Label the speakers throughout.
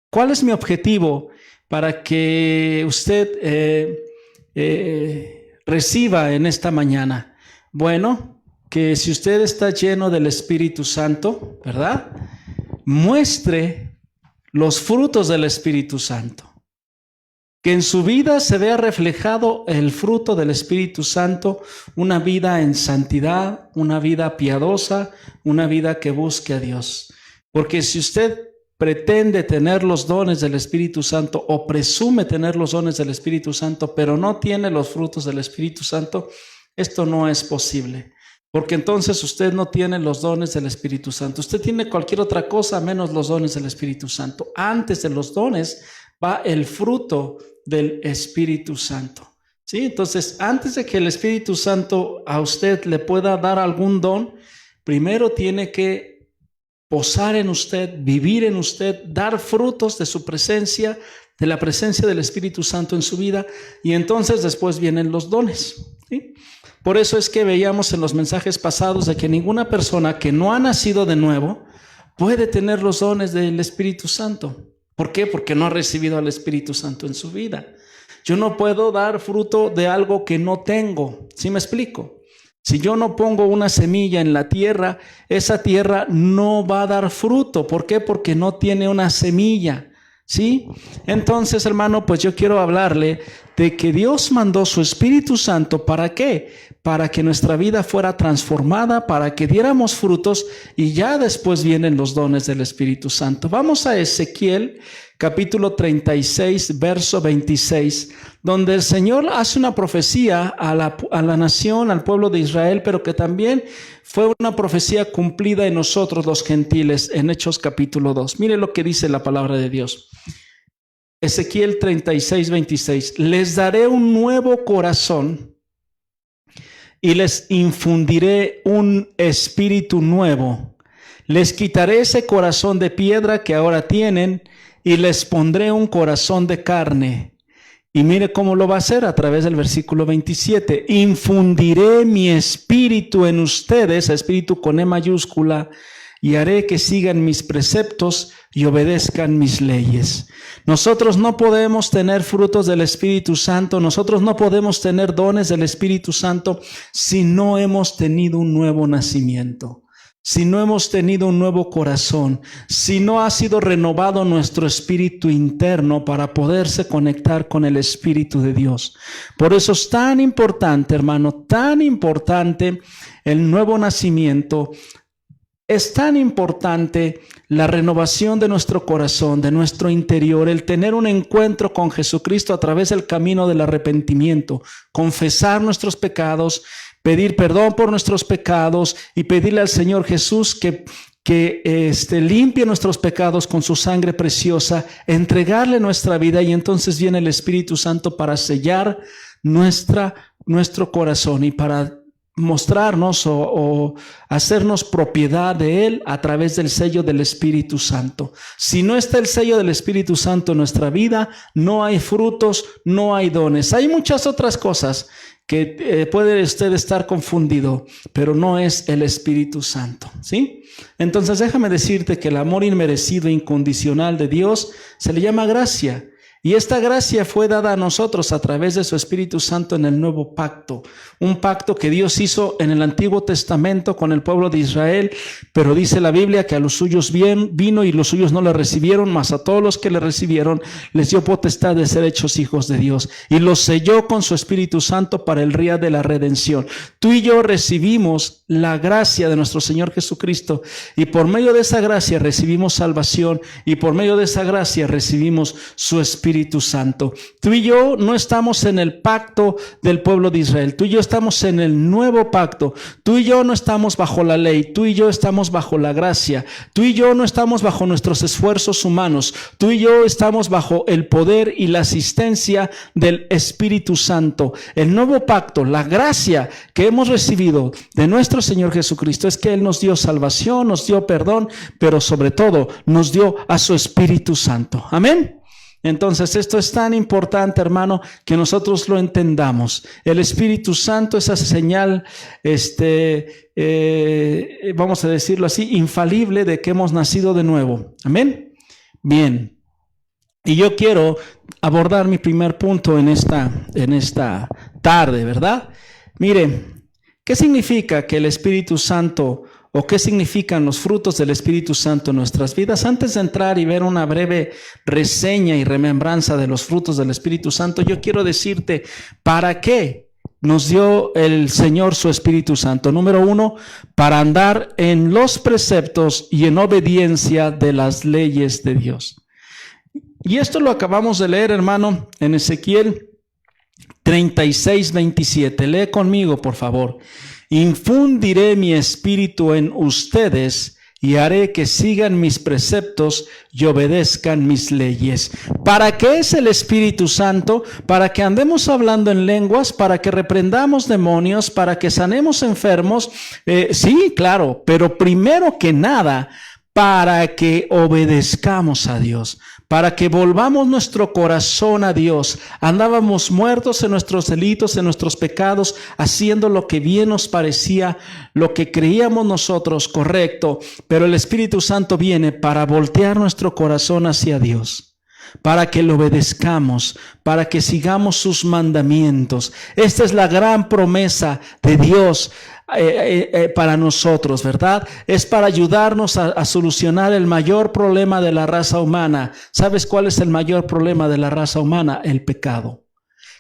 Speaker 1: ¿Cuál es mi objetivo para que usted reciba en esta mañana? Bueno, que si usted está lleno del Espíritu Santo, ¿verdad? Muestre los frutos del Espíritu Santo. Que en su vida se vea reflejado el fruto del Espíritu Santo, una vida en santidad, una vida piadosa, una vida que busque a Dios. Porque si usted pretende tener los dones del Espíritu Santo o presume tener los dones del Espíritu Santo, pero no tiene los frutos del Espíritu Santo, esto no es posible. Porque entonces usted no tiene los dones del Espíritu Santo. Usted tiene cualquier otra cosa menos los dones del Espíritu Santo. Antes de los dones va el fruto del Espíritu Santo. ¿Sí? Entonces, antes de que el Espíritu Santo a usted le pueda dar algún don, primero tiene que posar en usted, vivir en usted, dar frutos de su presencia, de la presencia del Espíritu Santo en su vida, y entonces después vienen los dones. ¿Sí? Por eso es que veíamos en los mensajes pasados de que ninguna persona que no ha nacido de nuevo puede tener los dones del Espíritu Santo. ¿Por qué? Porque no ha recibido al Espíritu Santo en su vida. Yo no puedo dar fruto de algo que no tengo. ¿Sí me explico? Si yo no pongo una semilla en la tierra, esa tierra no va a dar fruto. ¿Por qué? Porque no tiene una semilla. ¿Sí? Entonces, hermano, pues yo quiero hablarle de que Dios mandó su Espíritu Santo. ¿Para qué? Para que nuestra vida fuera transformada, para que diéramos frutos, y ya después vienen los dones del Espíritu Santo. Vamos a Ezequiel, capítulo 36, verso 26, donde el Señor hace una profecía a la nación, al pueblo de Israel, pero que también fue una profecía cumplida en nosotros los gentiles, en Hechos capítulo 2. Mire lo que dice la palabra de Dios. Ezequiel 36, 26. Les daré un nuevo corazón y les infundiré un espíritu nuevo. Les quitaré ese corazón de piedra que ahora tienen y les pondré un corazón de carne. Y mire cómo lo va a hacer a través del versículo 27. Infundiré mi espíritu en ustedes, espíritu con E mayúscula, y haré que sigan mis preceptos y obedezcan mis leyes. Nosotros no podemos tener frutos del Espíritu Santo, nosotros no podemos tener dones del Espíritu Santo si no hemos tenido un nuevo nacimiento, si no hemos tenido un nuevo corazón, si no ha sido renovado nuestro espíritu interno para poderse conectar con el Espíritu de Dios. Por eso es tan importante, hermano, tan importante el nuevo nacimiento. Es tan importante la renovación de nuestro corazón, de nuestro interior, el tener un encuentro con Jesucristo a través del camino del arrepentimiento, confesar nuestros pecados, pedir perdón por nuestros pecados y pedirle al Señor Jesús que limpie nuestros pecados con su sangre preciosa, entregarle nuestra vida, y entonces viene el Espíritu Santo para sellar nuestro corazón y para mostrarnos o hacernos propiedad de Él a través del sello del Espíritu Santo. Si no está el sello del Espíritu Santo en nuestra vida, no hay frutos, no hay dones. Hay muchas otras cosas que puede usted estar confundido, pero no es el Espíritu Santo, ¿sí? Entonces déjame decirte que el amor inmerecido e incondicional de Dios se le llama gracia. Y esta gracia fue dada a nosotros a través de su Espíritu Santo en el nuevo pacto. Un pacto que Dios hizo en el Antiguo Testamento con el pueblo de Israel, pero dice la Biblia que a los suyos vino y los suyos no le recibieron, mas a todos los que le recibieron les dio potestad de ser hechos hijos de Dios. Y los selló con su Espíritu Santo para el día de la redención. Tú y yo recibimos la gracia de nuestro Señor Jesucristo, y por medio de esa gracia recibimos salvación, y por medio de esa gracia recibimos su Espíritu Santo. Tú y yo no estamos en el pacto del pueblo de Israel, tú y yo estamos en el nuevo pacto. Tú y yo no estamos bajo la ley, tú y yo estamos bajo la gracia. Tú y yo no estamos bajo nuestros esfuerzos humanos, tú y yo estamos bajo el poder y la asistencia del Espíritu Santo. El nuevo pacto, la gracia que hemos recibido de nuestro Señor Jesucristo es que Él nos dio salvación, nos dio perdón, pero sobre todo nos dio a su Espíritu Santo. Amén. Entonces esto es tan importante, hermano, que nosotros lo entendamos. El Espíritu Santo es esa señal, vamos a decirlo así, infalible de que hemos nacido de nuevo. Amén. Bien. Y yo quiero abordar mi primer punto en esta tarde, ¿verdad? Mire, ¿qué significa que el Espíritu Santo o qué significan los frutos del Espíritu Santo en nuestras vidas? Antes de entrar y ver una breve reseña y remembranza de los frutos del Espíritu Santo, yo quiero decirte para qué nos dio el Señor su Espíritu Santo. Número 1, para andar en los preceptos y en obediencia de las leyes de Dios. Y esto lo acabamos de leer, hermano, en Ezequiel 36:27. Lee conmigo, por favor. Infundiré mi espíritu en ustedes y haré que sigan mis preceptos y obedezcan mis leyes. ¿Para qué es el Espíritu Santo? Para que andemos hablando en lenguas, para que reprendamos demonios, para que sanemos enfermos. Sí, claro, pero primero que nada, para que obedezcamos a Dios, para que volvamos nuestro corazón a Dios. Andábamos muertos en nuestros delitos, en nuestros pecados, haciendo lo que bien nos parecía, lo que creíamos nosotros correcto, pero el Espíritu Santo viene para voltear nuestro corazón hacia Dios, para que lo obedezcamos, para que sigamos sus mandamientos. Esta es la gran promesa de Dios para nosotros, ¿verdad? Es para ayudarnos a solucionar el mayor problema de la raza humana. ¿Sabes cuál es el mayor problema de la raza humana? El pecado.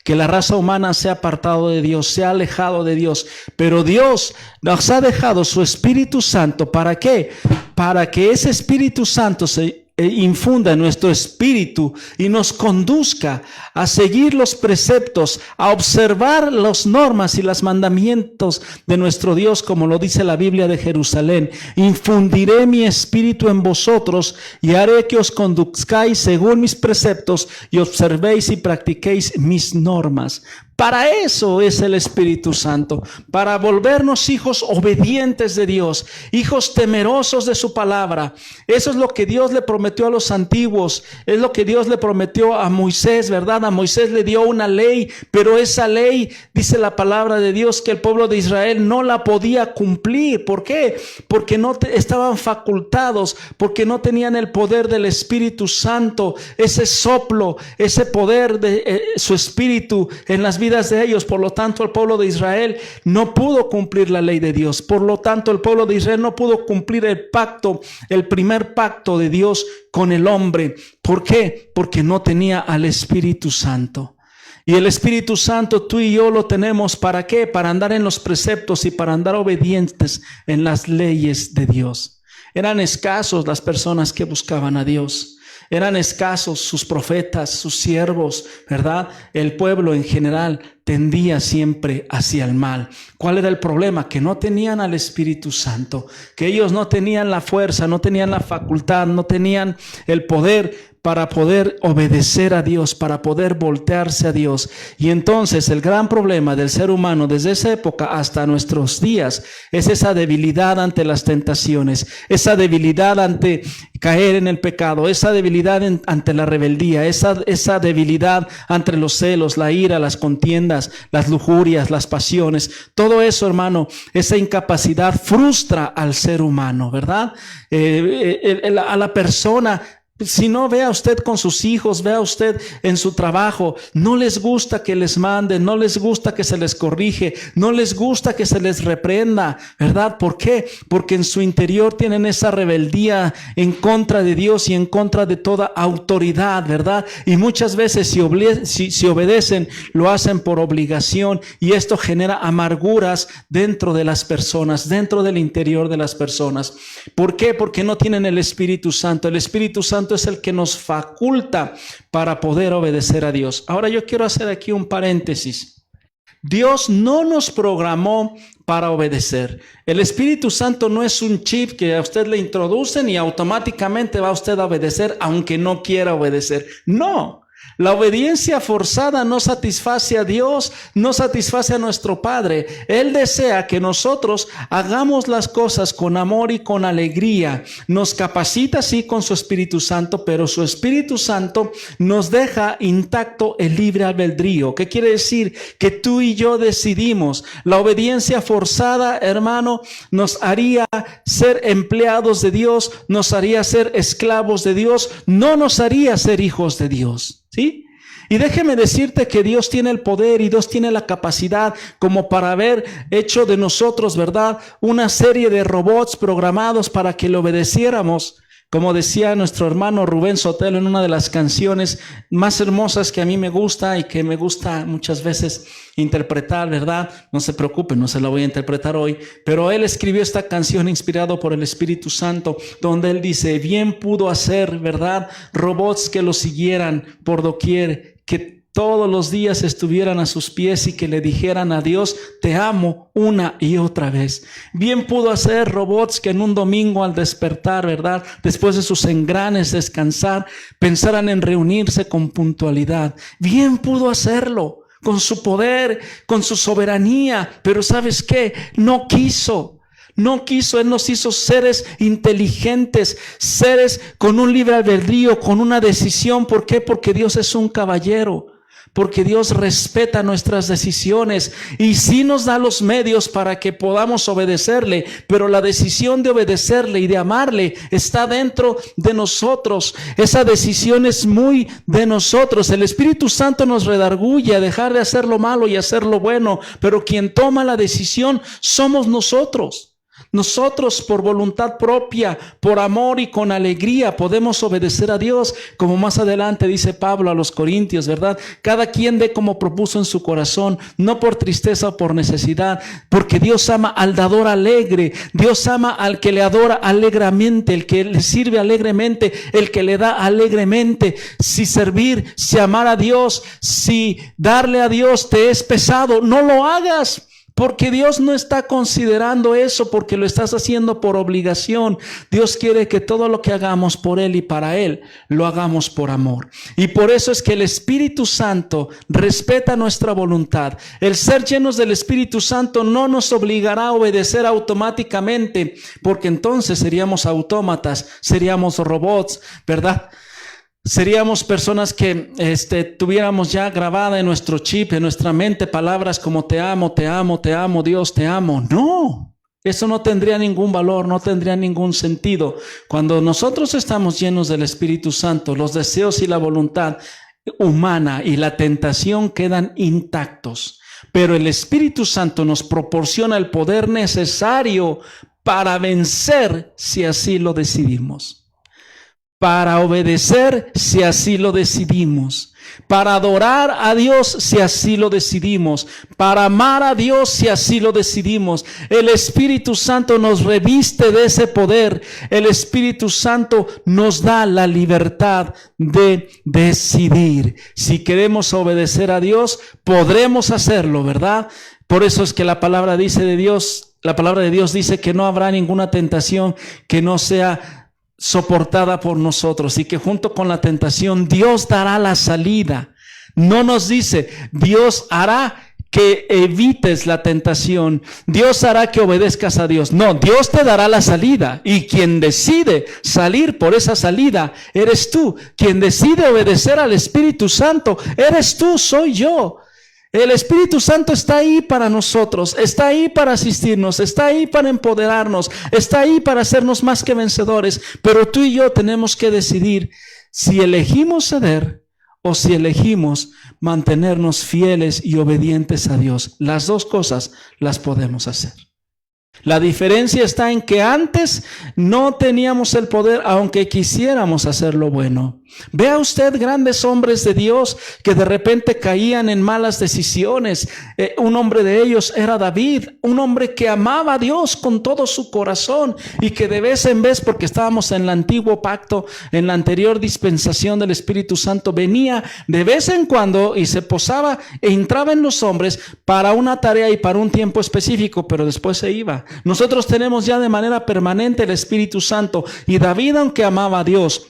Speaker 1: Que la raza humana se ha apartado de Dios, se ha alejado de Dios, pero Dios nos ha dejado su Espíritu Santo. ¿Para qué? Para que ese Espíritu Santo se infunda en nuestro espíritu y nos conduzca a seguir los preceptos, a observar las normas y los mandamientos de nuestro Dios, como lo dice la Biblia de Jerusalén. Infundiré mi espíritu en vosotros y haré que os conduzcáis según mis preceptos y observéis y practiquéis mis normas. Para eso es el Espíritu Santo, para volvernos hijos obedientes de Dios, hijos temerosos de su palabra. Eso es lo que Dios le prometió a los antiguos, es lo que Dios le prometió a Moisés, ¿verdad? A Moisés le dio una ley, pero esa ley, dice la palabra de Dios, que el pueblo de Israel no la podía cumplir. ¿Por qué? Porque no estaban facultados, porque no tenían el poder del Espíritu Santo, ese soplo, ese poder de su Espíritu en las vidas de ellos. Por lo tanto, el pueblo de Israel no pudo cumplir la ley de Dios. Por lo tanto, el pueblo de Israel no pudo cumplir el pacto, el primer pacto de Dios con el hombre. ¿Por qué? Porque no tenía al Espíritu Santo. Y el Espíritu Santo tú y yo lo tenemos. ¿Para qué? Para andar en los preceptos y para andar obedientes en las leyes de Dios. Eran escasos las personas que buscaban a Dios. Eran escasos sus profetas, sus siervos, ¿verdad? El pueblo en general tendía siempre hacia el mal. ¿Cuál era el problema? Que no tenían al Espíritu Santo, que ellos no tenían la fuerza, no tenían la facultad, no tenían el poder para poder obedecer a Dios, para poder voltearse a Dios. Y entonces el gran problema del ser humano desde esa época hasta nuestros días es esa debilidad ante las tentaciones, esa debilidad ante caer en el pecado, esa debilidad ante la rebeldía, esa debilidad ante los celos, la ira, las contiendas, las lujurias, las pasiones. Todo eso, hermano, esa incapacidad frustra al ser humano, ¿verdad? A la persona. Si no, vea usted con sus hijos, vea usted en su trabajo, no les gusta que les manden, no les gusta que se les corrige, no les gusta que se les reprenda, ¿verdad? ¿Por qué? Porque en su interior tienen esa rebeldía en contra de Dios y en contra de toda autoridad, ¿verdad? Y muchas veces si obedecen, lo hacen por obligación, y esto genera amarguras dentro de las personas, dentro del interior de las personas. ¿Por qué? Porque no tienen el Espíritu Santo. El Espíritu Santo es el que nos faculta para poder obedecer a Dios. Ahora yo quiero hacer aquí un paréntesis. Dios no nos programó para obedecer. El Espíritu Santo no es un chip que a usted le introducen y automáticamente va usted a obedecer aunque no quiera obedecer. No. La obediencia forzada no satisface a Dios, no satisface a nuestro Padre. Él desea que nosotros hagamos las cosas con amor y con alegría. Nos capacita, sí, con su Espíritu Santo, pero su Espíritu Santo nos deja intacto el libre albedrío. ¿Qué quiere decir? Que tú y yo decidimos. La obediencia forzada, hermano, nos haría ser empleados de Dios, nos haría ser esclavos de Dios, no nos haría ser hijos de Dios. ¿Sí? Y déjeme decirte que Dios tiene el poder y Dios tiene la capacidad como para haber hecho de nosotros, ¿verdad?, una serie de robots programados para que le obedeciéramos. Como decía nuestro hermano Rubén Sotelo en una de las canciones más hermosas que a mí me gusta y que me gusta muchas veces interpretar, ¿verdad? No se preocupen, no se la voy a interpretar hoy, pero él escribió esta canción inspirado por el Espíritu Santo, donde él dice: bien pudo hacer, ¿verdad?, robots que lo siguieran por doquier, que todos los días estuvieran a sus pies y que le dijeran a Dios: te amo, una y otra vez. Bien pudo hacer robots que en un domingo al despertar, ¿verdad?, después de sus engranes descansar, pensaran en reunirse con puntualidad. Bien pudo hacerlo con su poder, con su soberanía, pero ¿sabes qué? No quiso. Él nos hizo seres inteligentes, seres con un libre albedrío, con una decisión. ¿Por qué? Porque Dios es un caballero, porque Dios respeta nuestras decisiones y sí nos da los medios para que podamos obedecerle, pero la decisión de obedecerle y de amarle está dentro de nosotros. Esa decisión es muy de nosotros. El Espíritu Santo nos redarguye a dejar de hacer lo malo y hacer lo bueno, pero quien toma la decisión somos nosotros. Nosotros, por voluntad propia, por amor y con alegría, podemos obedecer a Dios, como más adelante dice Pablo a los Corintios, ¿verdad? Cada quien dé como propuso en su corazón, no por tristeza o por necesidad, porque Dios ama al dador alegre. Dios ama al que le adora alegremente, el que le sirve alegremente, el que le da alegremente. Si servir, si amar a Dios, si darle a Dios te es pesado, no lo hagas. Porque Dios no está considerando eso, porque lo estás haciendo por obligación. Dios quiere que todo lo que hagamos por Él y para Él, lo hagamos por amor. Y por eso es que el Espíritu Santo respeta nuestra voluntad. El ser llenos del Espíritu Santo no nos obligará a obedecer automáticamente, porque entonces seríamos autómatas, seríamos robots, ¿verdad? Seríamos personas que tuviéramos ya grabada en nuestro chip, en nuestra mente, palabras como te amo, te amo, te amo, Dios, te amo. No, eso no tendría ningún valor, no tendría ningún sentido. Cuando nosotros estamos llenos del Espíritu Santo, los deseos y la voluntad humana y la tentación quedan intactos. Pero el Espíritu Santo nos proporciona el poder necesario para vencer si así lo decidimos. Para obedecer si así lo decidimos, para adorar a Dios si así lo decidimos, para amar a Dios si así lo decidimos. El Espíritu Santo nos reviste de ese poder. El Espíritu Santo nos da la libertad de decidir. Si queremos obedecer a Dios, podremos hacerlo, ¿verdad? Por eso es que la palabra de Dios dice que no habrá ninguna tentación que no sea soportada por nosotros, y que junto con la tentación Dios dará la salida. No nos dice Dios hará que evites la tentación, Dios hará que obedezcas a Dios. No, Dios te dará la salida, y quien decide salir por esa salida eres tú. Quien decide obedecer al Espíritu Santo eres tú, soy yo. El Espíritu Santo está ahí para nosotros, está ahí para asistirnos, está ahí para empoderarnos, está ahí para hacernos más que vencedores. Pero tú y yo tenemos que decidir si elegimos ceder o si elegimos mantenernos fieles y obedientes a Dios. Las dos cosas las podemos hacer. La diferencia está en que antes no teníamos el poder, aunque quisiéramos hacer lo bueno. Vea usted grandes hombres de Dios que de repente caían en malas decisiones. Un hombre de ellos era David, un hombre que amaba a Dios con todo su corazón y que de vez en vez, porque estábamos en el antiguo pacto, en la anterior dispensación del Espíritu Santo, venía de vez en cuando y se posaba e entraba en los hombres para una tarea y para un tiempo específico, pero después se iba. Nosotros tenemos ya de manera permanente el Espíritu Santo, y David, aunque amaba a Dios,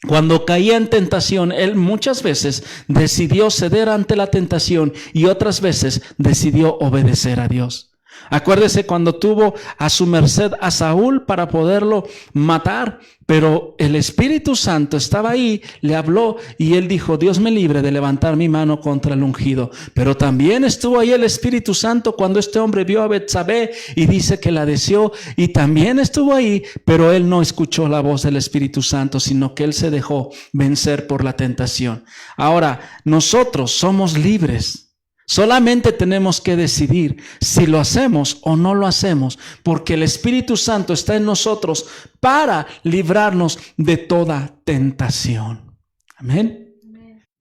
Speaker 1: Cuando caía en tentación, él muchas veces decidió ceder ante la tentación y otras veces decidió obedecer a Dios. Acuérdese cuando tuvo a su merced a Saúl para poderlo matar, pero el Espíritu Santo estaba ahí, le habló y él dijo: Dios me libre de levantar mi mano contra el ungido. Pero también estuvo ahí el Espíritu Santo cuando este hombre vio a Betsabé y dice que la deseó, y también estuvo ahí, pero él no escuchó la voz del Espíritu Santo, sino que él se dejó vencer por la tentación. Ahora, nosotros somos libres. Solamente tenemos que decidir si lo hacemos o no lo hacemos, porque el Espíritu Santo está en nosotros para librarnos de toda tentación. Amén.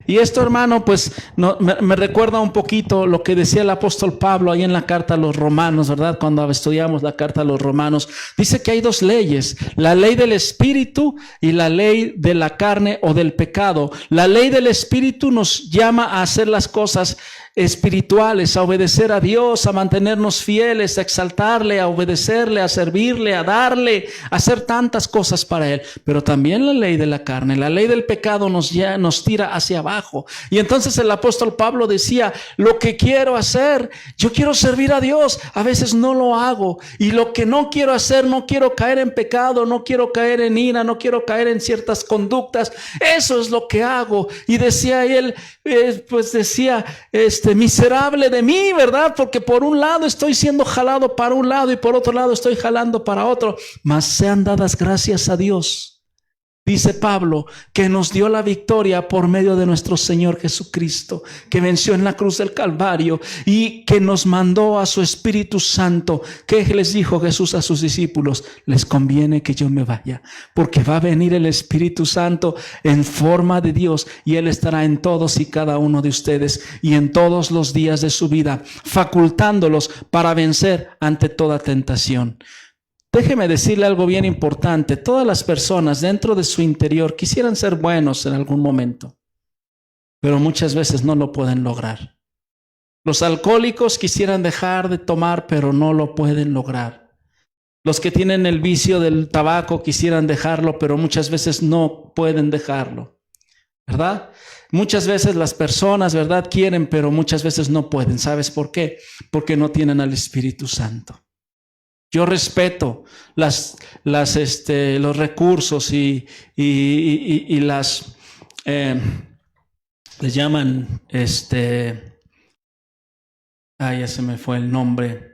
Speaker 1: Y esto, hermano, pues me recuerda un poquito lo que decía el apóstol Pablo ahí en la carta a los Romanos, ¿verdad? Cuando estudiamos la carta a los Romanos, dice que hay dos leyes: la ley del Espíritu y la ley de la carne o del pecado. La ley del Espíritu nos llama a hacer las cosas espirituales, a obedecer a Dios, a mantenernos fieles, a exaltarle, a obedecerle, a servirle, a darle, a hacer tantas cosas para Él. Pero también la ley de la carne, la ley del pecado nos tira hacia abajo. Y entonces el apóstol Pablo decía: lo que quiero hacer, yo quiero servir a Dios, a veces no lo hago. Y lo que no quiero hacer, no quiero caer en pecado, no quiero caer en ira, no quiero caer en ciertas conductas. Eso es lo que hago. Y decía él, miserable de mí, ¿verdad? Porque por un lado estoy siendo jalado para un lado y por otro lado estoy jalando para otro. Mas sean dadas gracias a Dios, dice Pablo, que nos dio la victoria por medio de nuestro Señor Jesucristo, que venció en la cruz del Calvario y que nos mandó a su Espíritu Santo. ¿Qué les dijo Jesús a sus discípulos? Les conviene que yo me vaya, porque va a venir el Espíritu Santo en forma de Dios y Él estará en todos y cada uno de ustedes y en todos los días de su vida, facultándolos para vencer ante toda tentación. Déjeme decirle algo bien importante. Todas las personas dentro de su interior quisieran ser buenos en algún momento, pero muchas veces no lo pueden lograr. Los alcohólicos quisieran dejar de tomar, pero no lo pueden lograr. Los que tienen el vicio del tabaco quisieran dejarlo, pero muchas veces no pueden dejarlo, ¿verdad? Muchas veces las personas, ¿verdad?, quieren, pero muchas veces no pueden. ¿Sabes por qué? Porque no tienen al Espíritu Santo. Yo respeto los recursos y las, les llaman, ya se me fue el nombre,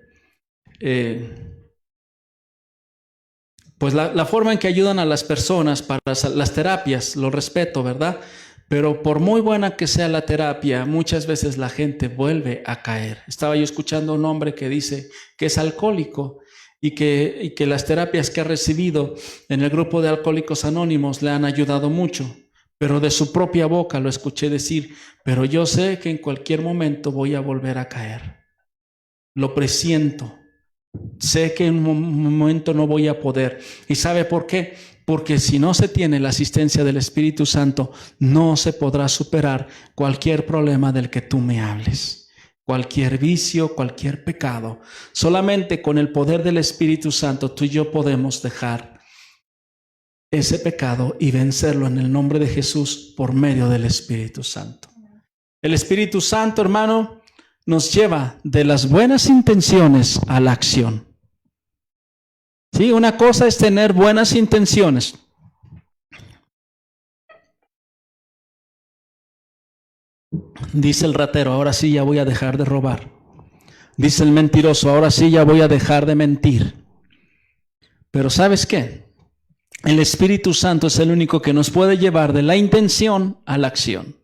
Speaker 1: pues la forma en que ayudan a las personas para las terapias, lo respeto, ¿verdad? Pero por muy buena que sea la terapia, muchas veces la gente vuelve a caer. Estaba yo escuchando a un hombre que dice que es alcohólico, y que las terapias que ha recibido en el grupo de Alcohólicos Anónimos le han ayudado mucho, pero de su propia boca lo escuché decir: pero yo sé que en cualquier momento voy a volver a caer. Lo presiento. Sé que en un momento no voy a poder. ¿Y sabe por qué? Porque si no se tiene la asistencia del Espíritu Santo, no se podrá superar cualquier problema del que tú me hables. Cualquier vicio, cualquier pecado. Solamente con el poder del Espíritu Santo tú y yo podemos dejar ese pecado y vencerlo en el nombre de Jesús por medio del Espíritu Santo. El Espíritu Santo, hermano, nos lleva de las buenas intenciones a la acción. Sí, una cosa es tener buenas intenciones. Dice el ratero: ahora sí ya voy a dejar de robar. Dice el mentiroso: ahora sí ya voy a dejar de mentir. Pero ¿sabes qué? El Espíritu Santo es el único que nos puede llevar de la intención a la acción.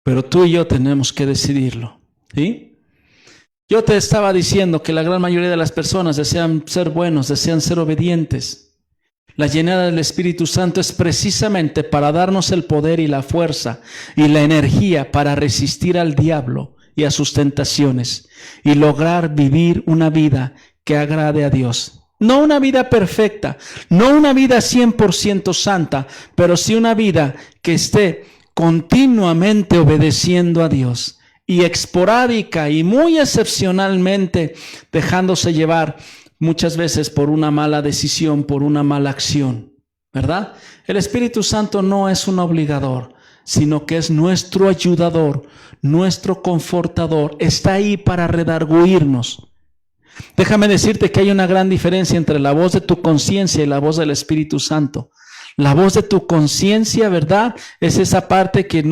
Speaker 1: Pero tú y yo tenemos que decidirlo, ¿sí? Yo te estaba diciendo que la gran mayoría de las personas desean ser buenos, desean ser obedientes. La llenura del Espíritu Santo es precisamente para darnos el poder y la fuerza y la energía para resistir al diablo y a sus tentaciones y lograr vivir una vida que agrade a Dios. No una vida perfecta, no una vida 100% santa, pero sí una vida que esté continuamente obedeciendo a Dios y esporádica y muy excepcionalmente dejándose llevar muchas veces por una mala decisión, por una mala acción, ¿verdad? El Espíritu Santo no es un obligador, sino que es nuestro ayudador, nuestro confortador. Está ahí para redarguirnos. Déjame decirte que hay una gran diferencia entre la voz de tu conciencia y la voz del Espíritu Santo. La voz de tu conciencia, ¿verdad? Es esa parte que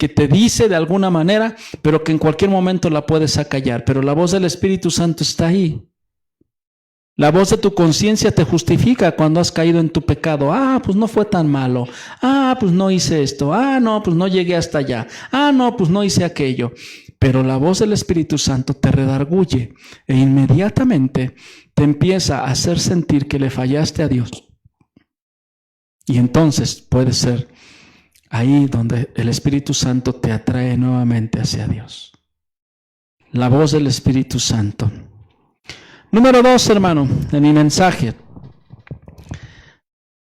Speaker 1: te dice de alguna manera, pero que en cualquier momento la puedes acallar. Pero la voz del Espíritu Santo está ahí. La voz de tu conciencia te justifica cuando has caído en tu pecado. Ah, pues no fue tan malo. Ah, pues no hice esto. Ah, no, pues no llegué hasta allá. Ah, no, pues no hice aquello. Pero la voz del Espíritu Santo te redarguye e inmediatamente te empieza a hacer sentir que le fallaste a Dios. Y entonces puede ser ahí donde el Espíritu Santo te atrae nuevamente hacia Dios. La voz del Espíritu Santo. Número 2, hermano, de mi mensaje.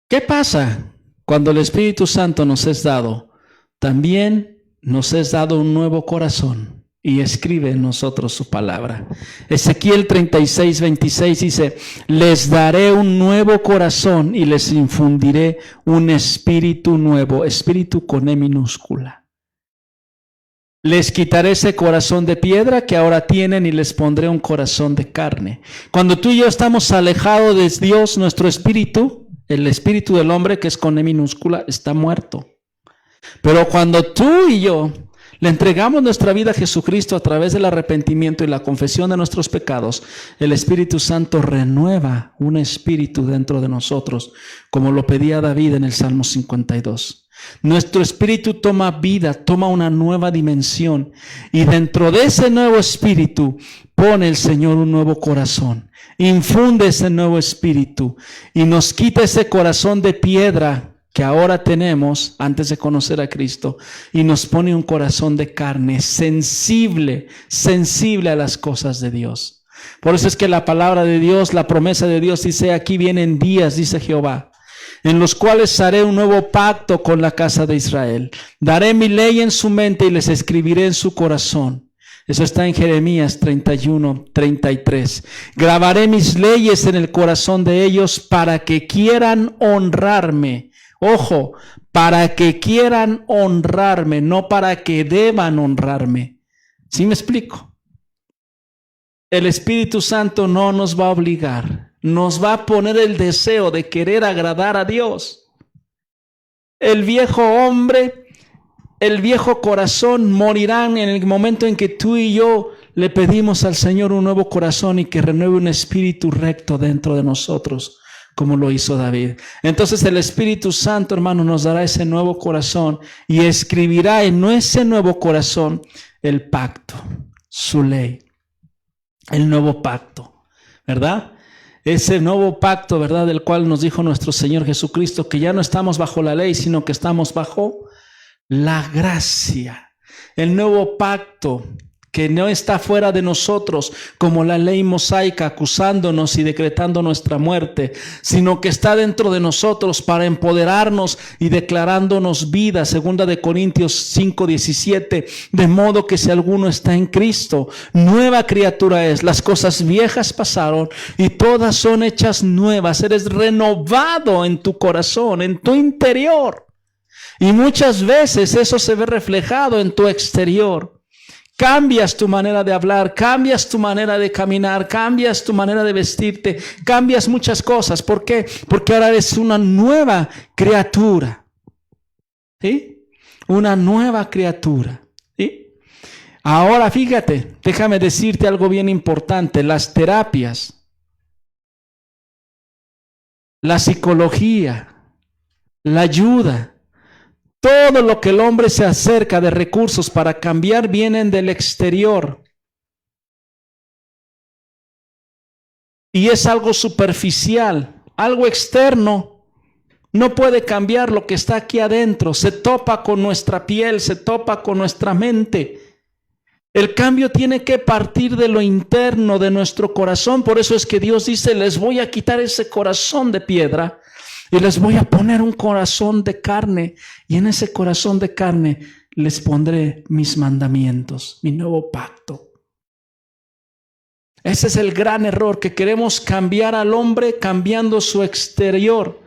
Speaker 1: ¿Qué pasa cuando el Espíritu Santo nos es dado? También nos es dado un nuevo corazón y escribe en nosotros su palabra. Ezequiel 36:26 dice: les daré un nuevo corazón y les infundiré un espíritu nuevo, espíritu con E minúscula. Les quitaré ese corazón de piedra que ahora tienen y les pondré un corazón de carne. Cuando tú y yo estamos alejados de Dios, nuestro espíritu, el espíritu del hombre que es con E minúscula, está muerto. Pero cuando tú y yo le entregamos nuestra vida a Jesucristo a través del arrepentimiento y la confesión de nuestros pecados, el Espíritu Santo renueva un espíritu dentro de nosotros, como lo pedía David en el Salmo 52. Nuestro espíritu toma vida, toma una nueva dimensión, y dentro de ese nuevo espíritu pone el Señor un nuevo corazón, infunde ese nuevo espíritu y nos quita ese corazón de piedra que ahora tenemos antes de conocer a Cristo, y nos pone un corazón de carne, sensible a las cosas de Dios. Por eso es que la palabra de Dios, la promesa de Dios dice: aquí vienen días, dice Jehová, en los cuales haré un nuevo pacto con la casa de Israel. Daré mi ley en su mente y les escribiré en su corazón. Eso está en Jeremías 31:33. Grabaré mis leyes en el corazón de ellos para que quieran honrarme. Ojo, para que quieran honrarme, no para que deban honrarme. ¿Sí me explico? El Espíritu Santo no nos va a obligar, nos va a poner el deseo de querer agradar a Dios. El viejo hombre, el viejo corazón morirán en el momento en que tú y yo le pedimos al Señor un nuevo corazón y que renueve un espíritu recto dentro de nosotros, como lo hizo David. Entonces el Espíritu Santo, hermano, nos dará ese nuevo corazón y escribirá en ese nuevo corazón el pacto, su ley, el nuevo pacto, ¿verdad? Ese nuevo pacto, ¿verdad? Del cual nos dijo nuestro Señor Jesucristo, que ya no estamos bajo la ley, sino que estamos bajo la gracia. El nuevo pacto que no está fuera de nosotros como la ley mosaica acusándonos y decretando nuestra muerte, sino que está dentro de nosotros para empoderarnos y declarándonos vida, 2 Corintios 5:17, de modo que si alguno está en Cristo, nueva criatura es, las cosas viejas pasaron y todas son hechas nuevas. Eres renovado en tu corazón, en tu interior, y muchas veces eso se ve reflejado en tu exterior. Cambias tu manera de hablar, cambias tu manera de caminar, cambias tu manera de vestirte, cambias muchas cosas. ¿Por qué? Porque ahora eres una nueva criatura. ¿Sí? Una nueva criatura. ¿Sí? Ahora fíjate, déjame decirte algo bien importante. Las terapias, la psicología, la ayuda, todo lo que el hombre se acerca de recursos para cambiar vienen del exterior. Y es algo superficial, algo externo. No puede cambiar lo que está aquí adentro. Se topa con nuestra piel, se topa con nuestra mente. El cambio tiene que partir de lo interno de nuestro corazón. Por eso es que Dios dice: les voy a quitar ese corazón de piedra y les voy a poner un corazón de carne, y en ese corazón de carne les pondré mis mandamientos, mi nuevo pacto. Ese es el gran error, que queremos cambiar al hombre cambiando su exterior.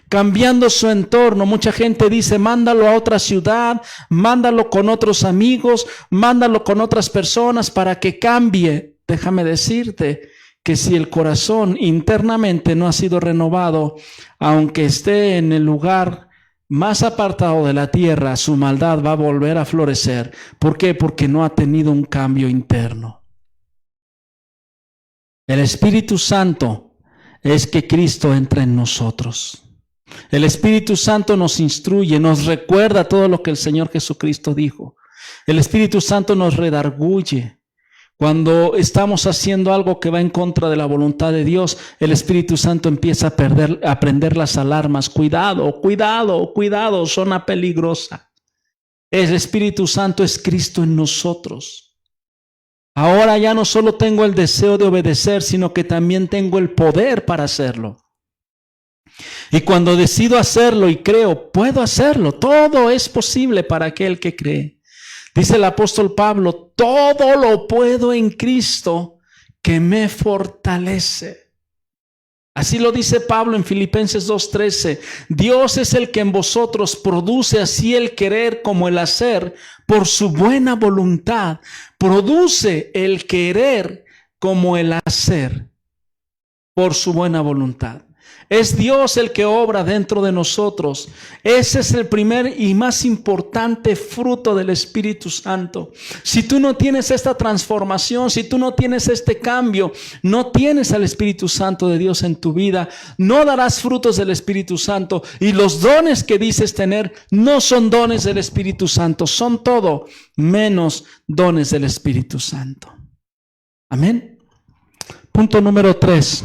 Speaker 1: cambiando su entorno. Mucha gente dice, mándalo a otra ciudad, mándalo con otros amigos, mándalo con otras personas para que cambie. Déjame decirte que si el corazón internamente no ha sido renovado, aunque esté en el lugar más apartado de la tierra, su maldad va a volver a florecer. ¿Por qué? Porque no ha tenido un cambio interno. El Espíritu Santo es que Cristo entra en nosotros. El Espíritu Santo nos instruye, nos recuerda todo lo que el Señor Jesucristo dijo. El Espíritu Santo nos redarguye. Cuando estamos haciendo algo que va en contra de la voluntad de Dios, el Espíritu Santo empieza a prender las alarmas. Cuidado, cuidado, cuidado, zona peligrosa. El Espíritu Santo es Cristo en nosotros. Ahora ya no solo tengo el deseo de obedecer, sino que también tengo el poder para hacerlo. Y cuando decido hacerlo y creo, puedo hacerlo. Todo es posible para aquel que cree. Dice el apóstol Pablo, todo lo puedo en Cristo que me fortalece. Así lo dice Pablo en Filipenses 2:13. Dios es el que en vosotros produce así el querer como el hacer por su buena voluntad. Produce el querer como el hacer por su buena voluntad. Es Dios el que obra dentro de nosotros. Ese es el primer y más importante fruto del Espíritu Santo. Si tú no tienes esta transformación, si tú no tienes este cambio, no tienes al Espíritu Santo de Dios en tu vida, no darás frutos del Espíritu Santo. Y los dones que dices tener no son dones del Espíritu Santo, son todo menos dones del Espíritu Santo. Amén. Punto número 3.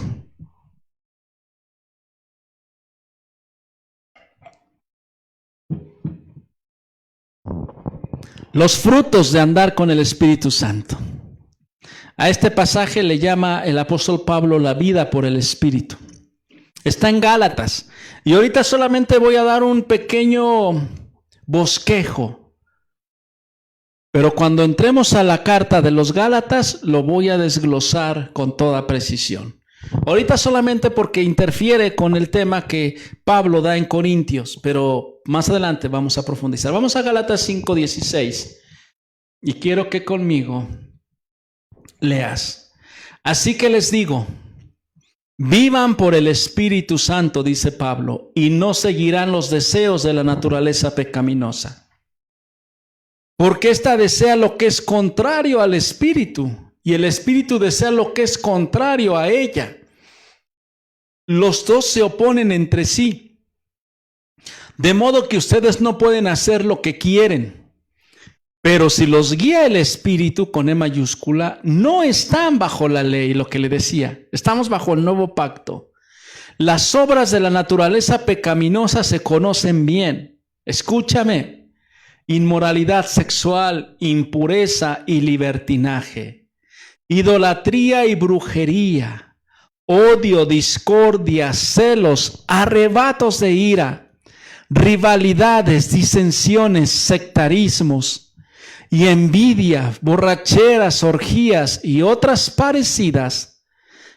Speaker 1: Los frutos de andar con el Espíritu Santo. A este pasaje le llama el apóstol Pablo la vida por el Espíritu. Está en Gálatas. Y ahorita solamente voy a dar un pequeño bosquejo. Pero cuando entremos a la carta de los Gálatas, lo voy a desglosar con toda precisión. Ahorita solamente porque interfiere con el tema que Pablo da en Corintios, pero más adelante vamos a profundizar. Vamos a Gálatas 5:16 y quiero que conmigo leas. Así que les digo, vivan por el Espíritu Santo, dice Pablo, y no seguirán los deseos de la naturaleza pecaminosa. Porque ésta desea lo que es contrario al Espíritu, y el Espíritu desea lo que es contrario a ella. Los dos se oponen entre sí, de modo que ustedes no pueden hacer lo que quieren. Pero si los guía el Espíritu, con E mayúscula, no están bajo la ley, lo que le decía. Estamos bajo el nuevo pacto. Las obras de la naturaleza pecaminosa se conocen bien. Escúchame. Inmoralidad sexual, impureza y libertinaje, idolatría y brujería, odio, discordia, celos, arrebatos de ira, rivalidades, disensiones, sectarismos y envidia, borracheras, orgías y otras parecidas.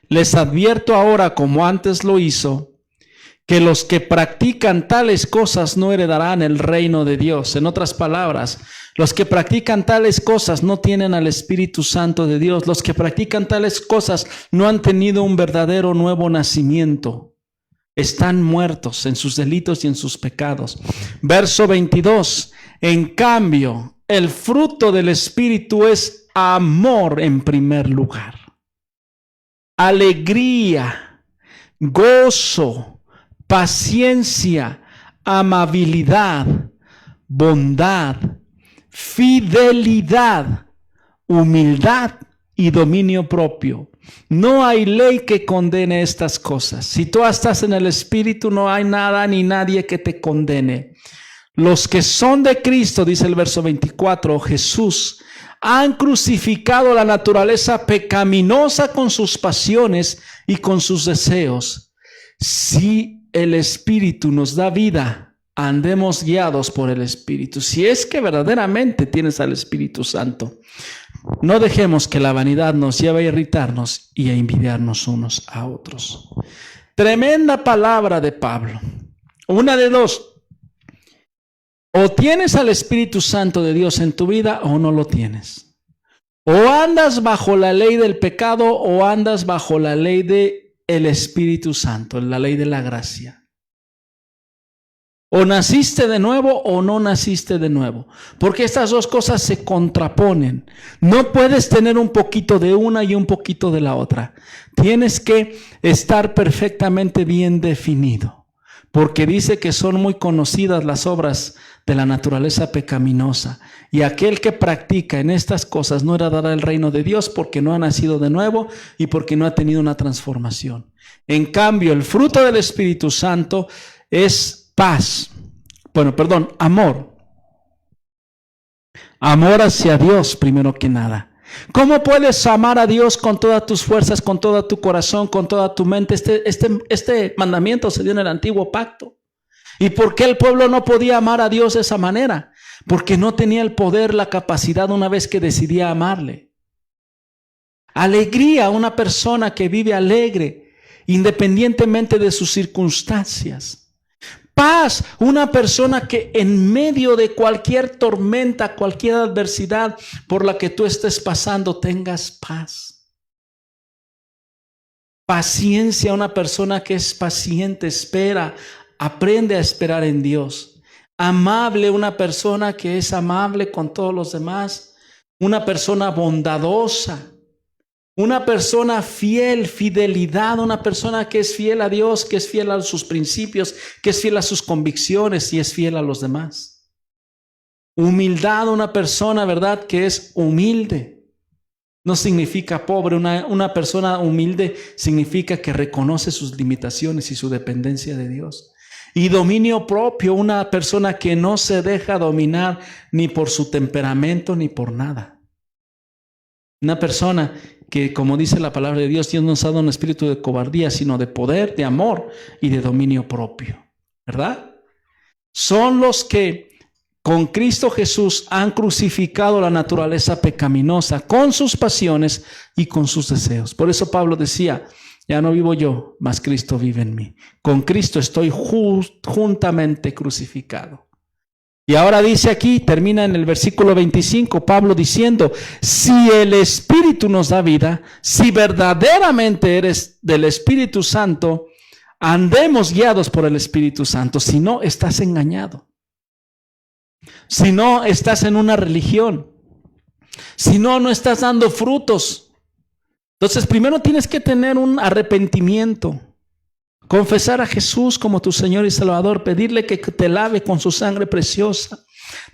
Speaker 1: Les advierto ahora, como antes lo hizo, que los que practican tales cosas no heredarán el reino de Dios. En otras palabras, los que practican tales cosas no tienen al Espíritu Santo de Dios. Los que practican tales cosas no han tenido un verdadero nuevo nacimiento. Están muertos en sus delitos y en sus pecados. Verso 22. En cambio, el fruto del Espíritu es amor en primer lugar, alegría, gozo, paciencia, amabilidad, bondad, fidelidad, humildad y dominio propio. No hay ley que condene estas cosas. Si tú estás en el Espíritu, no hay nada ni nadie que te condene. Los que son de Cristo, dice el verso 24, Jesús, han crucificado la naturaleza pecaminosa con sus pasiones y con sus deseos. Si el Espíritu nos da vida, andemos guiados por el Espíritu. Si es que verdaderamente tienes al Espíritu Santo, no dejemos que la vanidad nos lleve a irritarnos y a envidiarnos unos a otros. Tremenda palabra de Pablo. Una de dos. O tienes al Espíritu Santo de Dios en tu vida o no lo tienes. O andas bajo la ley del pecado o andas bajo la ley del Espíritu Santo, la ley de la gracia. O naciste de nuevo o no naciste de nuevo. Porque estas dos cosas se contraponen. No puedes tener un poquito de una y un poquito de la otra. Tienes que estar perfectamente bien definido. Porque dice que son muy conocidas las obras de la naturaleza pecaminosa. Y aquel que practica en estas cosas no heredará el reino de Dios porque no ha nacido de nuevo y porque no ha tenido una transformación. En cambio, el fruto del Espíritu Santo es paz, amor. Amor hacia Dios primero que nada. ¿Cómo puedes amar a Dios con todas tus fuerzas, con todo tu corazón, con toda tu mente? Este mandamiento se dio en el antiguo pacto. ¿Y por qué el pueblo no podía amar a Dios de esa manera? Porque no tenía el poder, la capacidad una vez que decidía amarle. Alegría, una persona que vive alegre, independientemente de sus circunstancias. Paz, una persona que en medio de cualquier tormenta, cualquier adversidad por la que tú estés pasando, tengas paz. Paciencia, una persona que es paciente, espera, aprende a esperar en Dios. Amable, una persona que es amable con todos los demás. Una persona bondadosa. Una persona fiel, fidelidad, una persona que es fiel a Dios, que es fiel a sus principios, que es fiel a sus convicciones y es fiel a los demás. Humildad, una persona, ¿verdad?, que es humilde. No significa pobre, una persona humilde significa que reconoce sus limitaciones y su dependencia de Dios. Y dominio propio, una persona que no se deja dominar ni por su temperamento ni por nada. Una persona que, como dice la palabra de Dios, Dios no nos ha dado un espíritu de cobardía, sino de poder, de amor y de dominio propio, ¿verdad? Son los que con Cristo Jesús han crucificado la naturaleza pecaminosa con sus pasiones y con sus deseos. Por eso Pablo decía, ya no vivo yo, mas Cristo vive en mí. Con Cristo estoy juntamente crucificado. Y ahora dice aquí, termina en el versículo 25, Pablo diciendo, si el Espíritu nos da vida, si verdaderamente eres del Espíritu Santo, andemos guiados por el Espíritu Santo. Si no, estás engañado. Si no, estás en una religión. Si no, no estás dando frutos. Entonces, primero tienes que tener un arrepentimiento. Confesar a Jesús como tu Señor y Salvador, pedirle que te lave con su sangre preciosa,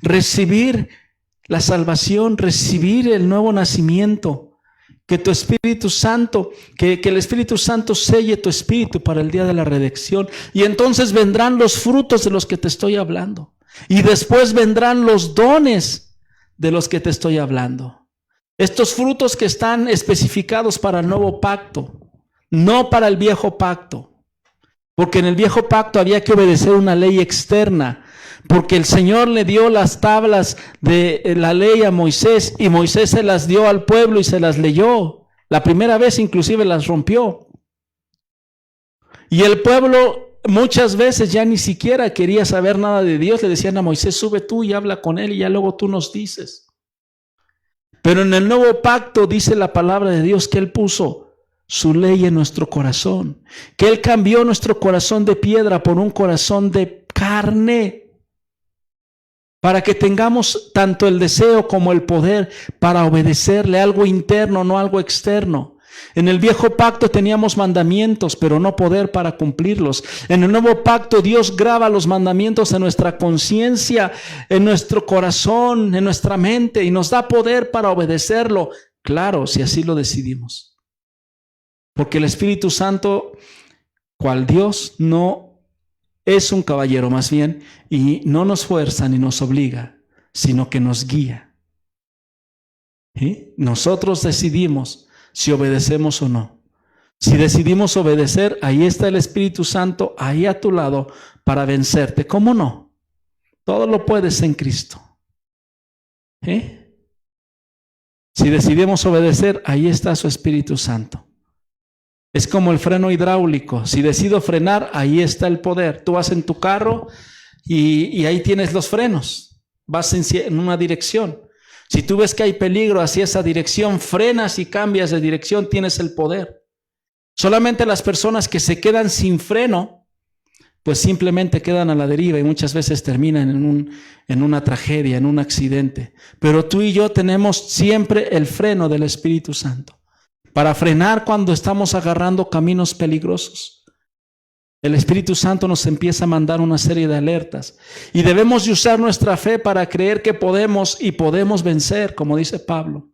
Speaker 1: recibir la salvación, recibir el nuevo nacimiento, que tu Espíritu Santo, que el Espíritu Santo selle tu espíritu para el día de la redención, y entonces vendrán los frutos de los que te estoy hablando, y después vendrán los dones de los que te estoy hablando. Estos frutos que están especificados para el nuevo pacto, no para el viejo pacto. Porque en el viejo pacto había que obedecer una ley externa, porque el Señor le dio las tablas de la ley a Moisés y Moisés se las dio al pueblo y se las leyó. La primera vez inclusive las rompió. Y el pueblo muchas veces ya ni siquiera quería saber nada de Dios. Le decían a Moisés, sube tú y habla con él y ya luego tú nos dices. Pero en el nuevo pacto dice la palabra de Dios que Él puso su ley en nuestro corazón, que Él cambió nuestro corazón de piedra por un corazón de carne, para que tengamos tanto el deseo como el poder para obedecerle, algo interno, no algo externo. En el viejo pacto teníamos mandamientos, pero no poder para cumplirlos. En el nuevo pacto Dios graba los mandamientos en nuestra conciencia, en nuestro corazón, en nuestra mente, y nos da poder para obedecerlo. Claro, si así lo decidimos. Porque el Espíritu Santo, cual Dios, no es un caballero más bien, y no nos fuerza ni nos obliga, sino que nos guía. ¿Sí? Nosotros decidimos si obedecemos o no. Si decidimos obedecer, ahí está el Espíritu Santo, ahí a tu lado, para vencerte. ¿Cómo no? Todo lo puedes en Cristo. ¿Sí? Si decidimos obedecer, ahí está su Espíritu Santo. Es como el freno hidráulico. Si decido frenar, ahí está el poder. Tú vas en tu carro y ahí tienes los frenos. Vas en una dirección. Si tú ves que hay peligro hacia esa dirección, frenas y cambias de dirección, tienes el poder. Solamente las personas que se quedan sin freno, pues simplemente quedan a la deriva y muchas veces terminan en una tragedia, en un accidente. Pero tú y yo tenemos siempre el freno del Espíritu Santo para frenar cuando estamos agarrando caminos peligrosos. El Espíritu Santo nos empieza a mandar una serie de alertas y debemos de usar nuestra fe para creer que podemos y podemos vencer, como dice Pablo.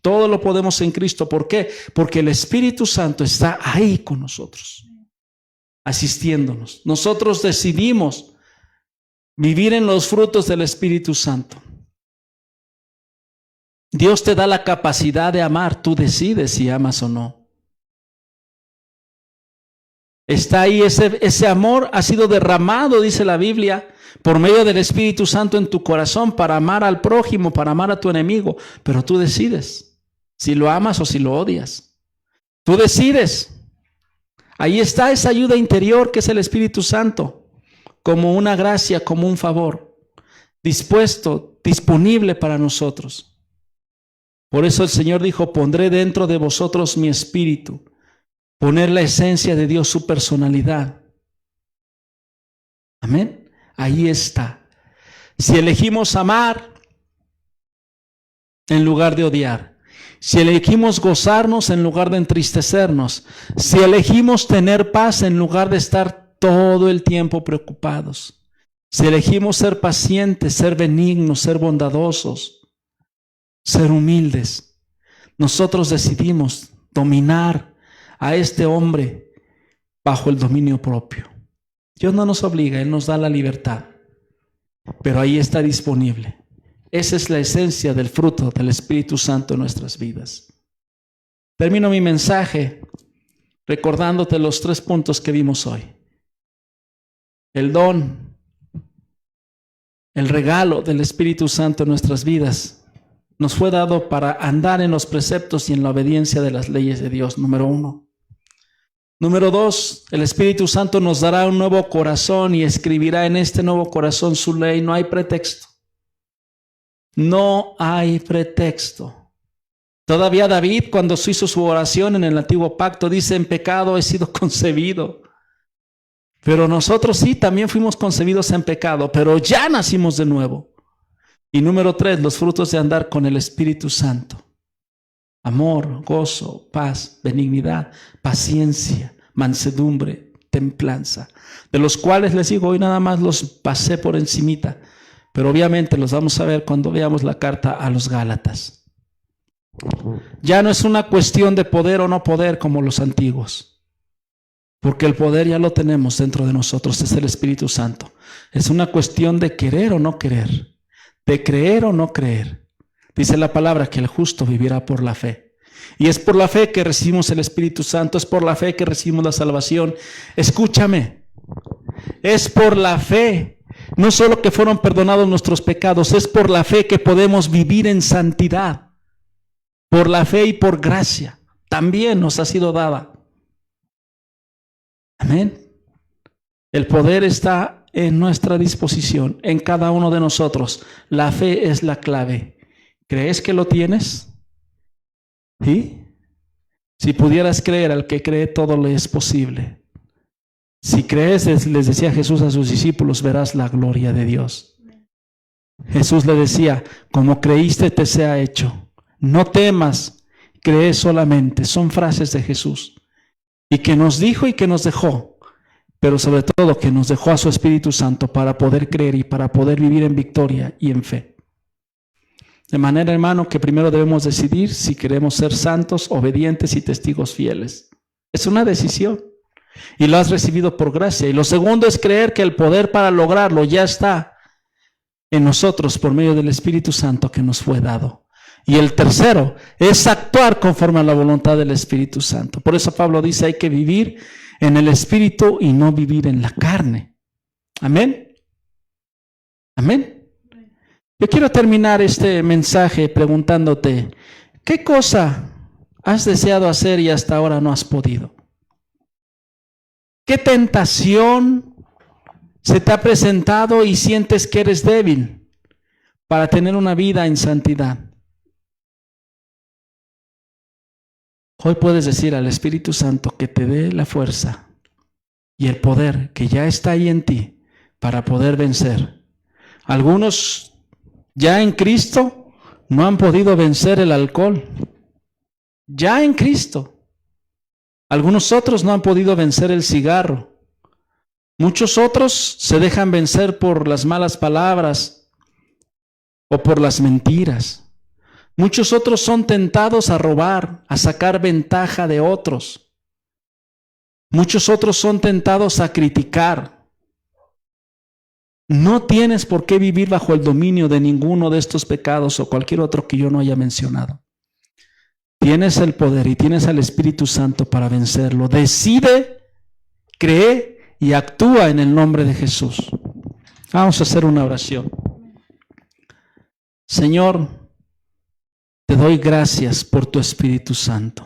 Speaker 1: Todo lo podemos en Cristo. ¿Por qué? Porque el Espíritu Santo está ahí con nosotros, asistiéndonos. Nosotros decidimos vivir en los frutos del Espíritu Santo. Dios te da la capacidad de amar, tú decides si amas o no. Está ahí, ese amor ha sido derramado, dice la Biblia, por medio del Espíritu Santo en tu corazón para amar al prójimo, para amar a tu enemigo. Pero tú decides si lo amas o si lo odias. Tú decides. Ahí está esa ayuda interior que es el Espíritu Santo, como una gracia, como un favor, dispuesto, disponible para nosotros. Por eso el Señor dijo, pondré dentro de vosotros mi espíritu. Poner la esencia de Dios, su personalidad. Amén. Ahí está. Si elegimos amar en lugar de odiar, si elegimos gozarnos en lugar de entristecernos, si elegimos tener paz en lugar de estar todo el tiempo preocupados, si elegimos ser pacientes, ser benignos, ser bondadosos, ser humildes, nosotros decidimos dominar a este hombre bajo el dominio propio. Dios no nos obliga, Él nos da la libertad, pero ahí está disponible. Esa es la esencia del fruto del Espíritu Santo en nuestras vidas. Termino mi mensaje recordándote los 3 puntos que vimos hoy. El don, el regalo del Espíritu Santo en nuestras vidas nos fue dado para andar en los preceptos y en la obediencia de las leyes de Dios, número 1. Número 2, el Espíritu Santo nos dará un nuevo corazón y escribirá en este nuevo corazón su ley. No hay pretexto. No hay pretexto. Todavía David, cuando hizo su oración en el antiguo pacto, dice, en pecado he sido concebido. Pero nosotros sí, también fuimos concebidos en pecado, pero ya nacimos de nuevo. Y número 3, los frutos de andar con el Espíritu Santo. Amor, gozo, paz, benignidad, paciencia, mansedumbre, templanza, de los cuales les digo, hoy nada más los pasé por encimita, pero obviamente los vamos a ver cuando veamos la carta a los Gálatas. Ya no es una cuestión de poder o no poder como los antiguos, porque el poder ya lo tenemos dentro de nosotros, es el Espíritu Santo. Es una cuestión de querer o no querer, de creer o no creer. Dice la palabra que el justo vivirá por la fe. Y es por la fe que recibimos el Espíritu Santo, es por la fe que recibimos la salvación. Escúchame, es por la fe, no solo que fueron perdonados nuestros pecados, es por la fe que podemos vivir en santidad. Por la fe y por gracia, también nos ha sido dada. Amén. El poder está en nuestra disposición, en cada uno de nosotros. La fe es la clave. ¿Crees que lo tienes? ¿Sí? Si pudieras creer, al que cree todo le es posible. Si crees, les decía Jesús a sus discípulos, verás la gloria de Dios. Jesús le decía, como creíste te sea hecho. No temas, cree solamente. Son frases de Jesús. Y que nos dijo y que nos dejó, pero sobre todo que nos dejó a su Espíritu Santo para poder creer y para poder vivir en victoria y en fe. De manera, hermano, que primero debemos decidir si queremos ser santos, obedientes y testigos fieles. Es una decisión y lo has recibido por gracia. Y lo segundo es creer que el poder para lograrlo ya está en nosotros por medio del Espíritu Santo que nos fue dado. Y el tercero es actuar conforme a la voluntad del Espíritu Santo. Por eso Pablo dice, hay que vivir en el Espíritu y no vivir en la carne. Amén. Amén. Yo quiero terminar este mensaje preguntándote, ¿qué cosa has deseado hacer y hasta ahora no has podido? ¿Qué tentación se te ha presentado y sientes que eres débil para tener una vida en santidad? Hoy puedes decir al Espíritu Santo que te dé la fuerza y el poder que ya está ahí en ti para poder vencer. Algunos ya en Cristo no han podido vencer el alcohol. Ya en Cristo. Algunos otros no han podido vencer el cigarro. Muchos otros se dejan vencer por las malas palabras o por las mentiras. Muchos otros son tentados a robar, a sacar ventaja de otros. Muchos otros son tentados a criticar. No tienes por qué vivir bajo el dominio de ninguno de estos pecados o cualquier otro que yo no haya mencionado. Tienes el poder y tienes al Espíritu Santo para vencerlo. Decide, cree y actúa en el nombre de Jesús. Vamos a hacer una oración. Señor, te doy gracias por tu Espíritu Santo.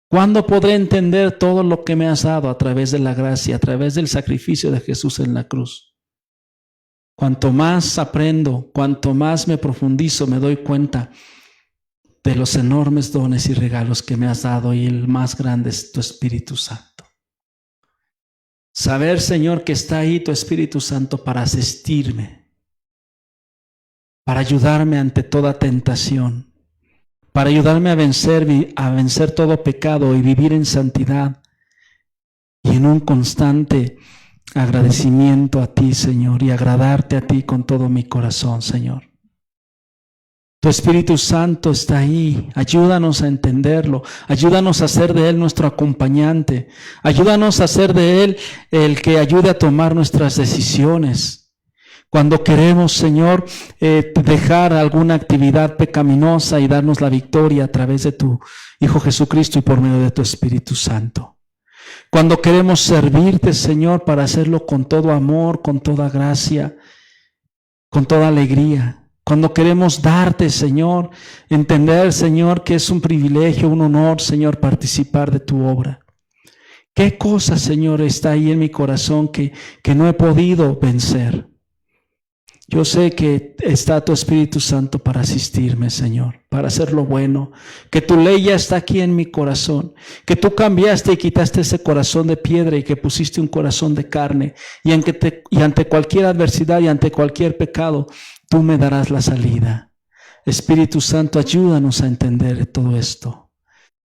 Speaker 1: ¿Cuándo podré entender todo lo que me has dado a través de la gracia, a través del sacrificio de Jesús en la cruz? Cuanto más aprendo, cuanto más me profundizo, me doy cuenta de los enormes dones y regalos que me has dado, y el más grande es tu Espíritu Santo. Saber, Señor, que está ahí tu Espíritu Santo para asistirme, para ayudarme ante toda tentación, para ayudarme a vencer todo pecado y vivir en santidad y en un constante agradecimiento a ti, Señor, y agradarte a ti con todo mi corazón, Señor. Tu Espíritu Santo está ahí. Ayúdanos a entenderlo. Ayúdanos a hacer de Él nuestro acompañante. Ayúdanos a hacer de Él el que ayude a tomar nuestras decisiones. Cuando queremos, Señor, dejar alguna actividad pecaminosa y darnos la victoria a través de tu Hijo Jesucristo y por medio de tu Espíritu Santo. Cuando queremos servirte, Señor, para hacerlo con todo amor, con toda gracia, con toda alegría. Cuando queremos darte, Señor, entender, Señor, que es un privilegio, un honor, Señor, participar de tu obra. ¿Qué cosa, Señor, está ahí en mi corazón que no he podido vencer? Yo sé que está tu Espíritu Santo para asistirme, Señor, para hacer lo bueno, que tu ley ya está aquí en mi corazón, que tú cambiaste y quitaste ese corazón de piedra y que pusiste un corazón de carne, y ante cualquier adversidad y ante cualquier pecado, tú me darás la salida. Espíritu Santo, ayúdanos a entender todo esto.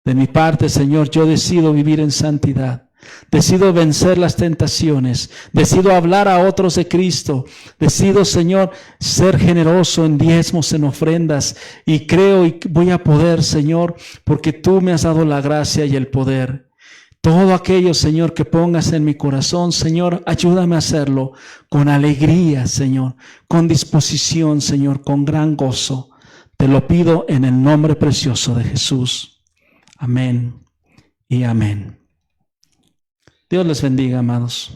Speaker 1: De mi parte, Señor, yo decido vivir en santidad. Decido vencer las tentaciones. Decido hablar a otros de Cristo. Decido, Señor, ser generoso en diezmos, en ofrendas. Y creo y voy a poder, Señor, porque tú me has dado la gracia y el poder. Todo aquello, Señor, que pongas en mi corazón, Señor, ayúdame a hacerlo con alegría, Señor, con disposición, Señor, con gran gozo. Te lo pido en el nombre precioso de Jesús. Amén y amén. Dios les bendiga, amados.